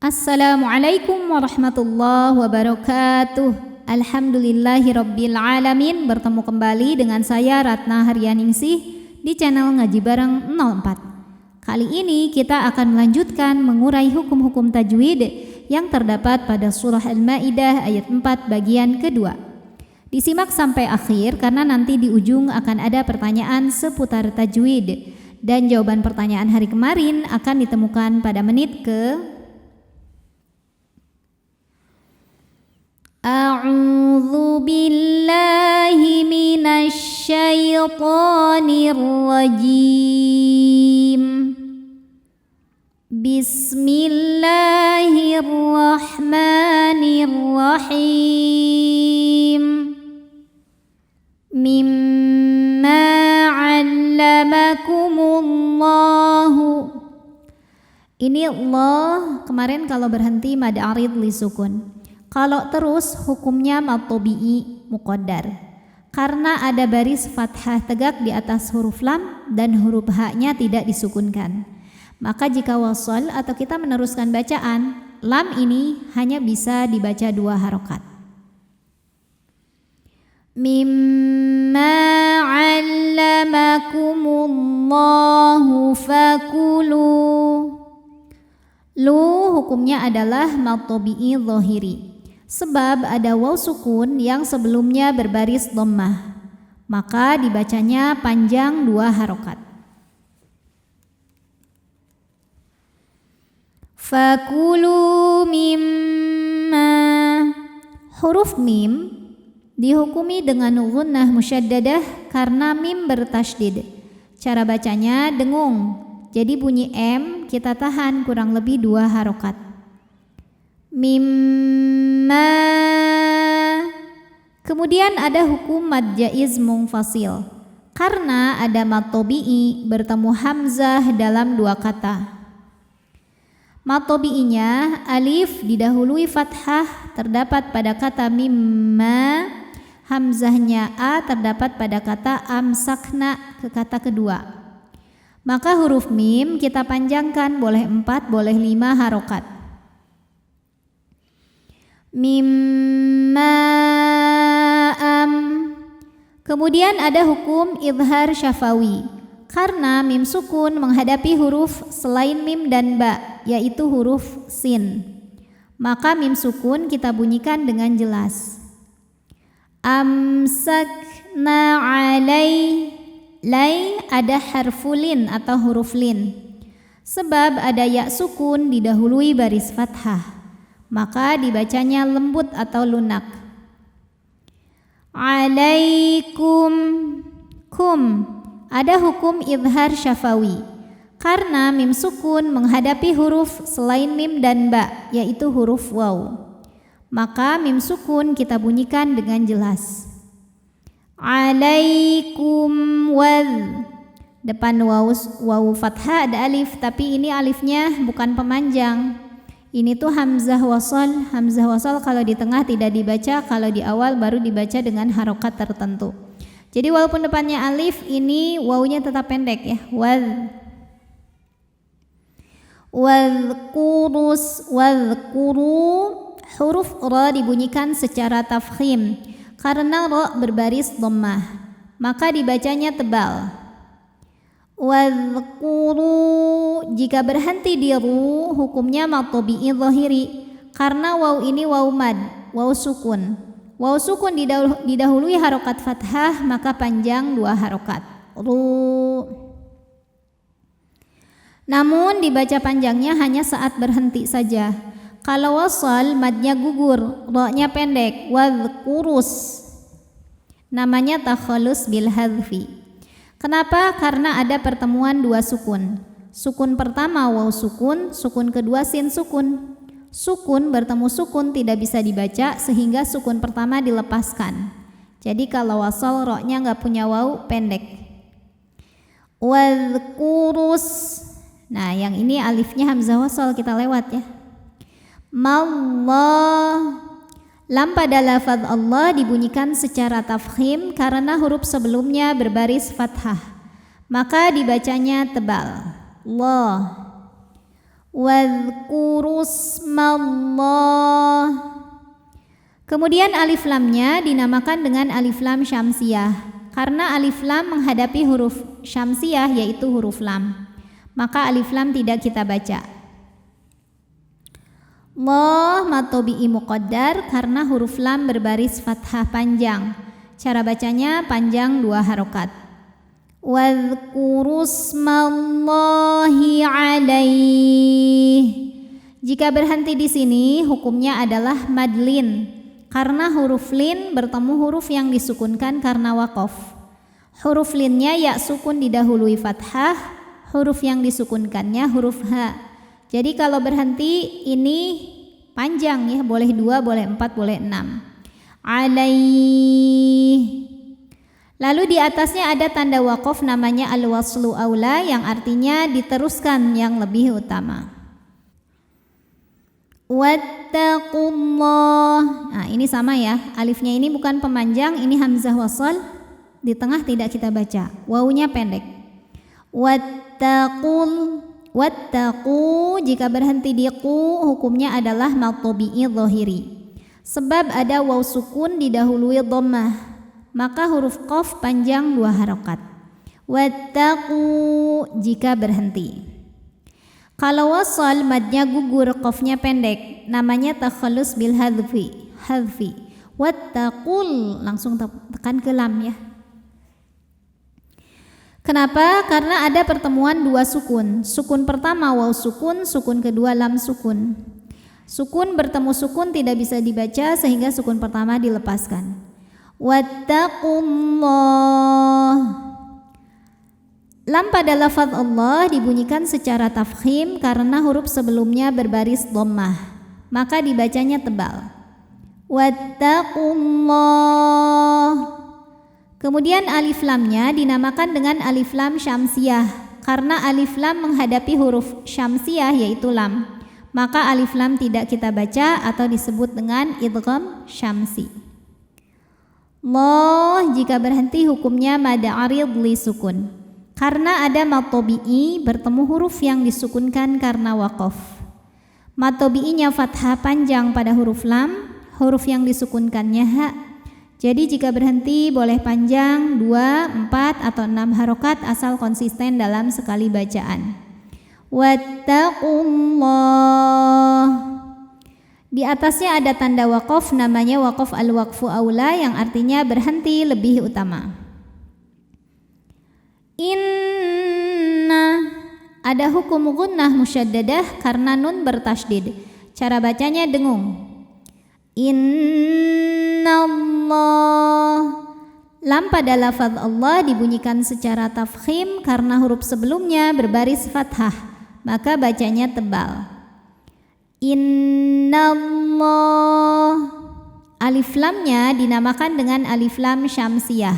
Assalamualaikum warahmatullahi wabarakatuh. Alhamdulillahirabbil alamin. Bertemu kembali dengan saya Ratna Haryaningsih di channel Ngaji Bareng 04. Kali ini kita akan melanjutkan mengurai hukum-hukum tajwid yang terdapat pada surah Al-Maidah ayat 4 bagian kedua. Disimak sampai akhir karena nanti di ujung akan ada pertanyaan seputar tajwid dan jawaban pertanyaan hari kemarin akan ditemukan pada menit ke A'udzu billahi minasy syaithanir rajim. Bismillahirrahmanirrahim. Mimma 'allamakumullahu. Ini Allah kemarin kalau berhenti mad arid li sukun. Kalau terus hukumnya mad tabi'i muqaddar karena ada baris fathah tegak di atas huruf lam dan huruf ha-nya tidak disukunkan. Maka jika wasal atau kita meneruskan bacaan, lam ini hanya bisa dibaca 2 harokat. Mimma 'allamakumullahu fakulu. Lu hukumnya adalah mad tabi'i zahiri. Sebab ada waw sukun yang sebelumnya berbaris dhammah, maka dibacanya panjang 2 harokat. Fakulu mimma. Huruf mim dihukumi dengan gunnah musyaddadah karena mim bertasydid. Cara bacanya dengung, jadi bunyi M kita tahan kurang lebih 2 harokat. Mimma. Kemudian ada hukum mad jaiz munfasil karena ada mad tabi'i bertemu hamzah dalam 2 kata. Mad tabi'inya alif didahului fathah terdapat pada kata mimma, hamzahnya a terdapat pada kata amsakna ke kata kedua. Maka huruf mim kita panjangkan boleh 4 boleh 5 harokat. Mimma am. Kemudian ada hukum idhar syafawi karena mim sukun menghadapi huruf selain mim dan ba, yaitu huruf sin. Maka mim sukun kita bunyikan dengan jelas. Amsakna alai. Lai ada harfulin atau huruf lin. Sebab ada ya sukun didahului baris fathah, maka dibacanya lembut atau lunak. Alaikum. Kum. Ada hukum idhar syafawi karena mim sukun menghadapi huruf selain mim dan ba, yaitu huruf waw. Maka mim sukun kita bunyikan dengan jelas. Alaikum wal. Depan waw fathah ada alif, tapi ini alifnya bukan pemanjang. Ini tuh hamzah wasal. Hamzah wasal kalau di tengah tidak dibaca, kalau di awal baru dibaca dengan harokat tertentu. Jadi walaupun depannya alif, ini wawnya tetap pendek ya. Wal. Wadhkurus. Wadhkuru. Huruf ra dibunyikan secara tafkhim karena ra berbaris dhammah, maka dibacanya tebal. Wadhkuru. Jika berhenti di ru, hukumnya mad tabi'i zahiri karena waw ini waw mad, waw sukun. Waw sukun didahului harokat fathah, maka panjang 2 harokat. Ru. Namun dibaca panjangnya hanya saat berhenti saja. Kalau wasal madnya gugur, ra-nya pendek. Wadhkurus. Namanya takhallus bil hadfi. Kenapa? Karena ada pertemuan 2 sukun. Sukun pertama waw sukun, sukun kedua sin sukun. Sukun bertemu sukun tidak bisa dibaca sehingga sukun pertama dilepaskan. Jadi kalau wasal ro-nya enggak punya waw, pendek. Wadhkurus. Nah, yang ini alifnya hamzah wasal kita lewat ya. Mallah. Lam pada lafaz Allah dibunyikan secara tafkhim karena huruf sebelumnya berbaris fathah, maka dibacanya tebal. Allah. wadhkurusmallah. Kemudian alif lamnya dinamakan dengan alif lam syamsiyah karena alif lam menghadapi huruf syamsiyah yaitu huruf lam. Maka alif lam tidak kita baca. Allah matobi'i muqaddar karena huruf lam berbaris fathah panjang. Cara bacanya panjang 2 harokat. Wadhkurusmallahi alaih. Jika berhenti di sini hukumnya adalah madlin karena huruf lin bertemu huruf yang disukunkan karena waqaf. Huruf linnya ya sukun didahului fathah, huruf yang disukunkannya huruf ha. Jadi kalau berhenti ini panjang ya, boleh 2, boleh 4, boleh 6. Alaih. Lalu di atasnya ada tanda waqaf namanya al-waslu aula yang artinya diteruskan yang lebih utama. Wattaqullah. Nah, ini sama ya. Alifnya ini bukan pemanjang, ini hamzah wasal. Di tengah tidak kita baca. Wawunya pendek. Wattaqu, jika berhenti di qu hukumnya adalah matobi'i dhahiri. Sebab ada waw sukun didahului dhammah, maka huruf qaf panjang 2 harokat. Wattaqu jika berhenti. Kalau wasal madnya gugur, qafnya pendek, namanya takhallus bil hadfi. Wattaqul langsung tekan ke lam ya. Kenapa? Karena ada pertemuan 2 sukun. Sukun pertama waw sukun, sukun kedua lam sukun. Sukun bertemu sukun tidak bisa dibaca sehingga sukun pertama dilepaskan. Wattaqullah. Lam pada lafaz Allah dibunyikan secara tafkhim karena huruf sebelumnya berbaris dhammah, maka dibacanya tebal. Wattaqullah. Kemudian alif lamnya dinamakan dengan alif lam syamsiyah karena alif lam menghadapi huruf syamsiyah yaitu lam. Maka alif lam tidak kita baca atau disebut dengan idgham syamsi. Allah jika berhenti hukumnya mad arid li sukun. Karena ada mad tabi'i bertemu huruf yang disukunkan karena waqaf. Mad tabi'inya fathah panjang pada huruf lam, huruf yang disukunkannya ha. Jadi jika berhenti boleh panjang 2, 4 atau 6 harokat asal konsisten dalam sekali bacaan. Wattaqullah. Di atasnya ada tanda waqaf namanya waqaf al-waqfu aula yang artinya berhenti lebih utama. Inna. Ada hukum gunnah musyaddadah karena nun bertasydid. Cara bacanya dengung. Innallah. Lam pada lafaz Allah dibunyikan secara tafkhim karena huruf sebelumnya berbaris fathah, maka bacanya tebal. Innallah. Alif lamnya dinamakan dengan alif lam syamsiyah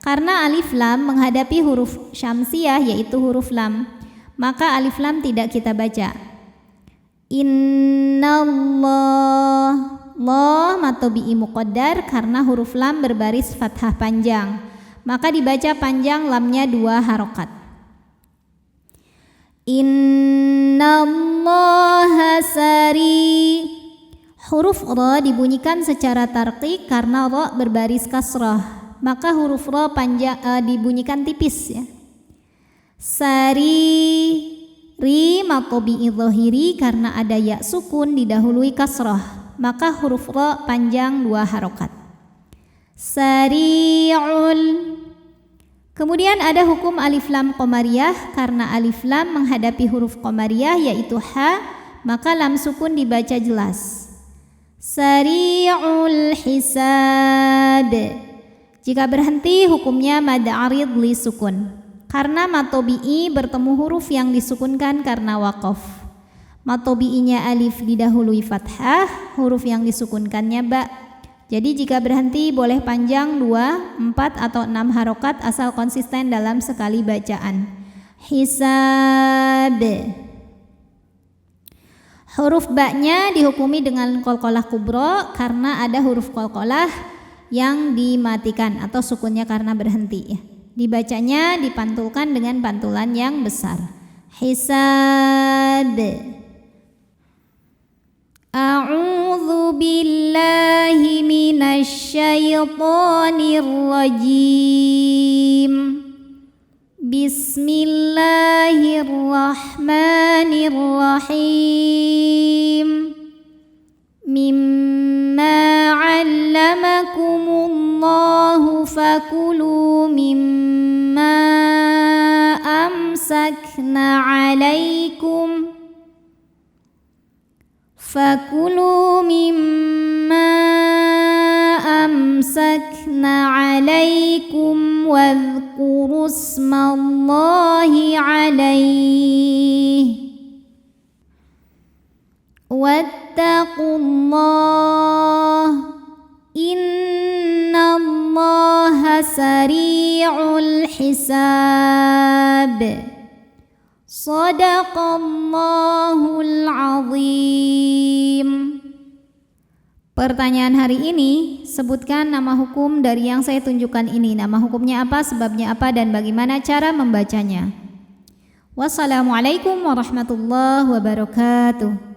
karena alif lam menghadapi huruf syamsiyah yaitu huruf lam, maka alif lam tidak kita baca. Innallah. Allah matobi'i muqaddar karena huruf lam berbaris fathah panjang, maka dibaca panjang lamnya 2 harokat. Innallaha sari. Huruf ra dibunyikan secara tarqiq karena ra berbaris kasrah, maka huruf ra panjang dibunyikan tipis ya. Sari. Ri matobi'i dhahiri karena ada ya sukun didahului kasrah, maka huruf ra panjang 2 harokat. Sari'ul. Kemudian ada hukum alif lam qamariyah karena alif lam menghadapi huruf qamariyah yaitu ha, maka lam sukun dibaca jelas. Sari'ul hisab. Jika berhenti hukumnya mad arid li sukun karena matobi'i bertemu huruf yang disukunkan karena waqaf. Matobi'inya alif didahului fathah, huruf yang disukunkannya ba. Jadi jika berhenti boleh panjang 2, 4 atau 6 harokat asal konsisten dalam sekali bacaan. Hisab. Huruf ba-nya dihukumi dengan qalqalah kubro karena ada huruf qalqalah yang dimatikan atau sukunnya karena berhenti. Dibacanya dipantulkan dengan pantulan yang besar. Hisab. A'udzu billahi minasy syaithanir rajim. Bismillahirrahmanirrahim. Mimma 'allamakumullahu fakulu mimma amsakna 'alaikum fakulu mimma amsakna 'alaikum wadhkuru ismallahi 'alaihi wattaqullah innallaha sari'ul hisab. Shadaqallahul azim. Pertanyaan hari ini, sebutkan nama hukum dari yang saya tunjukkan ini. Nama hukumnya apa, sebabnya apa, dan bagaimana cara membacanya. Wassalamualaikum warahmatullahi wabarakatuh.